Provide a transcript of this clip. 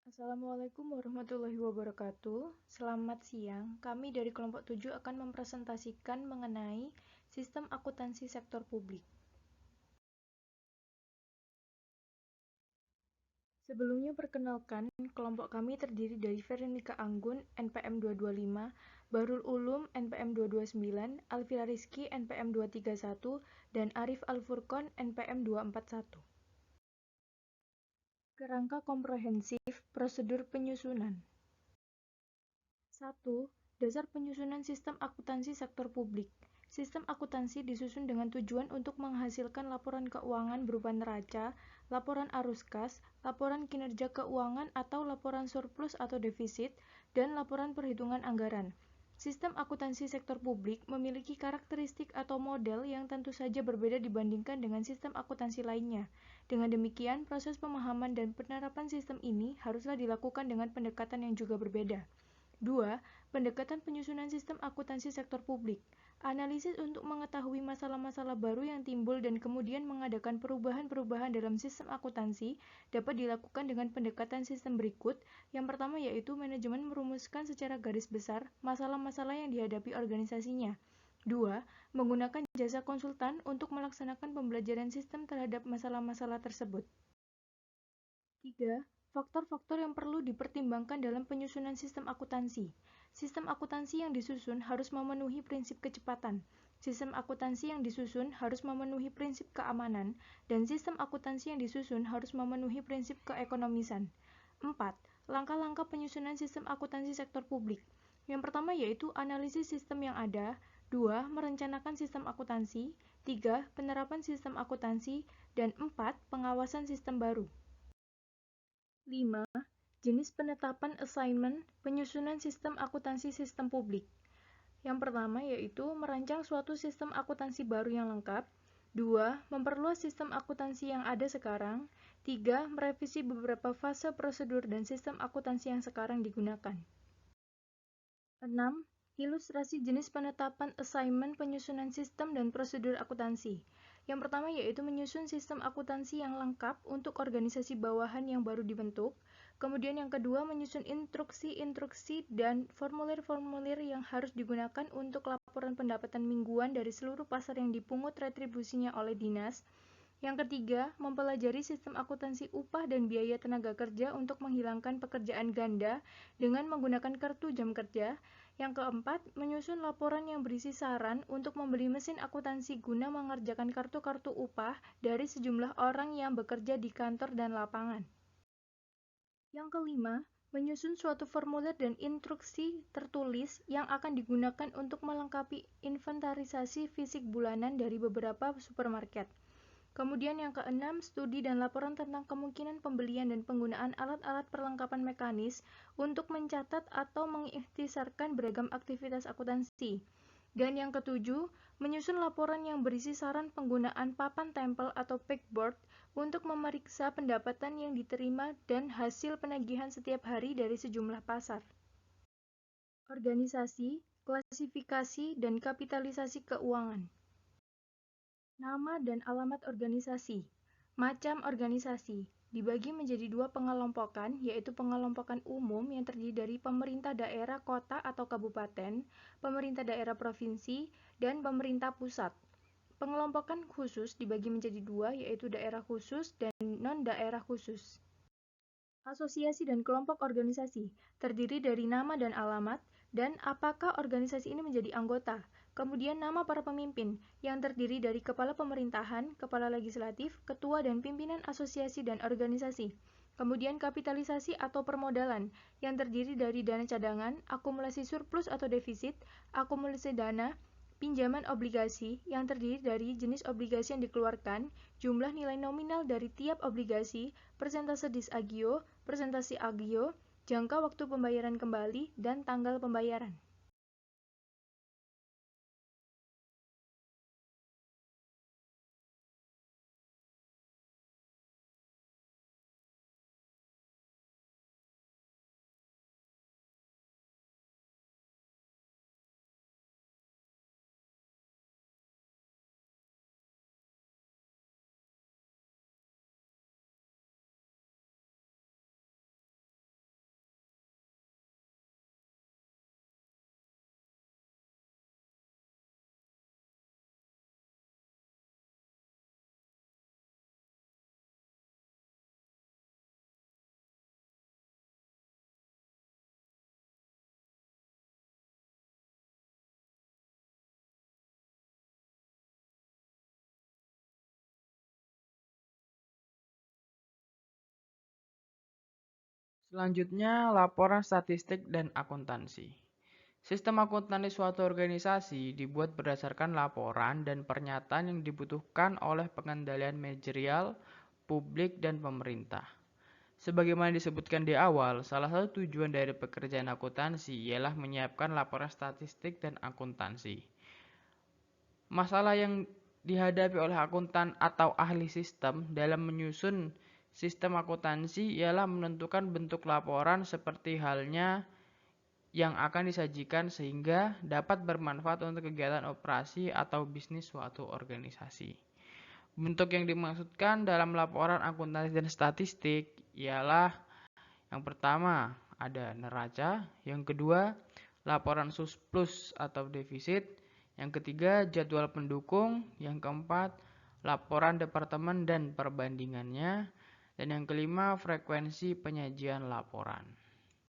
Assalamualaikum warahmatullahi wabarakatuh. Selamat siang. Kami dari kelompok 7 akan mempresentasikan mengenai sistem akuntansi sektor publik. Sebelumnya perkenalkan, kelompok kami terdiri dari Veronica Anggun, NPM 225, Bahrul Ulum, NPM 229, Alvira Rizky, NPM 231, dan Arif Al-Furqon, NPM 241. Kerangka komprehensif prosedur penyusunan. 1. Dasar penyusunan sistem akuntansi sektor publik. Sistem akuntansi disusun dengan tujuan untuk menghasilkan laporan keuangan berupa neraca, laporan arus kas, laporan kinerja keuangan atau laporan surplus atau defisit, dan laporan perhitungan anggaran. Sistem akuntansi sektor publik memiliki karakteristik atau model yang tentu saja berbeda dibandingkan dengan sistem akuntansi lainnya. Dengan demikian, proses pemahaman dan penerapan sistem ini haruslah dilakukan dengan pendekatan yang juga berbeda. 2. Pendekatan penyusunan sistem akuntansi sektor publik. Analisis untuk mengetahui masalah-masalah baru yang timbul dan kemudian mengadakan perubahan-perubahan dalam sistem akuntansi dapat dilakukan dengan pendekatan sistem berikut. Yang pertama yaitu manajemen merumuskan secara garis besar masalah-masalah yang dihadapi organisasinya. 2. Menggunakan jasa konsultan untuk melaksanakan pembelajaran sistem terhadap masalah-masalah tersebut. 3. Faktor-faktor yang perlu dipertimbangkan dalam penyusunan sistem akuntansi. Sistem akuntansi yang disusun harus memenuhi prinsip kecepatan. Sistem akuntansi yang disusun harus memenuhi prinsip keamanan, dan sistem akuntansi yang disusun harus memenuhi prinsip keekonomisan. 4. Langkah-langkah penyusunan sistem akuntansi sektor publik. Yang pertama yaitu analisis sistem yang ada, 2. Merencanakan sistem akuntansi, 3. Penerapan sistem akuntansi, dan 4. Pengawasan sistem baru. 5. Jenis penetapan assignment penyusunan sistem akuntansi sistem publik. Yang pertama yaitu merancang suatu sistem akuntansi baru yang lengkap. 2. Memperluas sistem akuntansi yang ada sekarang. 3. Merevisi beberapa fase prosedur dan sistem akuntansi yang sekarang digunakan. 6. Ilustrasi jenis penetapan assignment penyusunan sistem dan prosedur akuntansi. Yang pertama yaitu menyusun sistem akuntansi yang lengkap untuk organisasi bawahan yang baru dibentuk. Kemudian yang kedua menyusun instruksi-instruksi dan formulir-formulir yang harus digunakan untuk laporan pendapatan mingguan dari seluruh pasar yang dipungut retribusinya oleh dinas. Yang ketiga, mempelajari sistem akuntansi upah dan biaya tenaga kerja untuk menghilangkan pekerjaan ganda dengan menggunakan kartu jam kerja. Yang keempat, menyusun laporan yang berisi saran untuk membeli mesin akuntansi guna mengerjakan kartu-kartu upah dari sejumlah orang yang bekerja di kantor dan lapangan. Yang kelima, menyusun suatu formulir dan instruksi tertulis yang akan digunakan untuk melengkapi inventarisasi fisik bulanan dari beberapa supermarket. Kemudian yang keenam, studi dan laporan tentang kemungkinan pembelian dan penggunaan alat-alat perlengkapan mekanis untuk mencatat atau mengikhtisarkan beragam aktivitas akuntansi. Dan yang ketujuh, menyusun laporan yang berisi saran penggunaan papan tempel atau pegboard untuk memeriksa pendapatan yang diterima dan hasil penagihan setiap hari dari sejumlah pasar. Organisasi, klasifikasi, dan kapitalisasi keuangan. Nama dan alamat organisasi. Macam organisasi dibagi menjadi dua pengelompokan, yaitu pengelompokan umum yang terdiri dari pemerintah daerah kota atau kabupaten, pemerintah daerah provinsi, dan pemerintah pusat. Pengelompokan khusus dibagi menjadi dua, yaitu daerah khusus dan non-daerah khusus. Asosiasi dan kelompok organisasi terdiri dari nama dan alamat, dan apakah organisasi ini menjadi anggota. Kemudian nama para pemimpin, yang terdiri dari kepala pemerintahan, kepala legislatif, ketua dan pimpinan asosiasi dan organisasi. Kemudian kapitalisasi atau permodalan, yang terdiri dari dana cadangan, akumulasi surplus atau defisit, akumulasi dana, pinjaman obligasi, yang terdiri dari jenis obligasi yang dikeluarkan, jumlah nilai nominal dari tiap obligasi, persentase dis-agio, persentase agio, jangka waktu pembayaran kembali, dan tanggal pembayaran. Selanjutnya, laporan statistik dan akuntansi. Sistem akuntansi suatu organisasi dibuat berdasarkan laporan dan pernyataan yang dibutuhkan oleh pengendalian manajerial, publik, dan pemerintah. Sebagaimana disebutkan di awal, salah satu tujuan dari pekerjaan akuntansi ialah menyiapkan laporan statistik dan akuntansi. Masalah yang dihadapi oleh akuntan atau ahli sistem dalam menyusun sistem akuntansi ialah menentukan bentuk laporan seperti halnya yang akan disajikan sehingga dapat bermanfaat untuk kegiatan operasi atau bisnis suatu organisasi. Bentuk yang dimaksudkan dalam laporan akuntansi dan statistik ialah yang pertama ada neraca, yang kedua laporan surplus atau defisit, yang ketiga jadwal pendukung, yang keempat laporan departemen dan perbandingannya, dan yang kelima frekuensi penyajian laporan.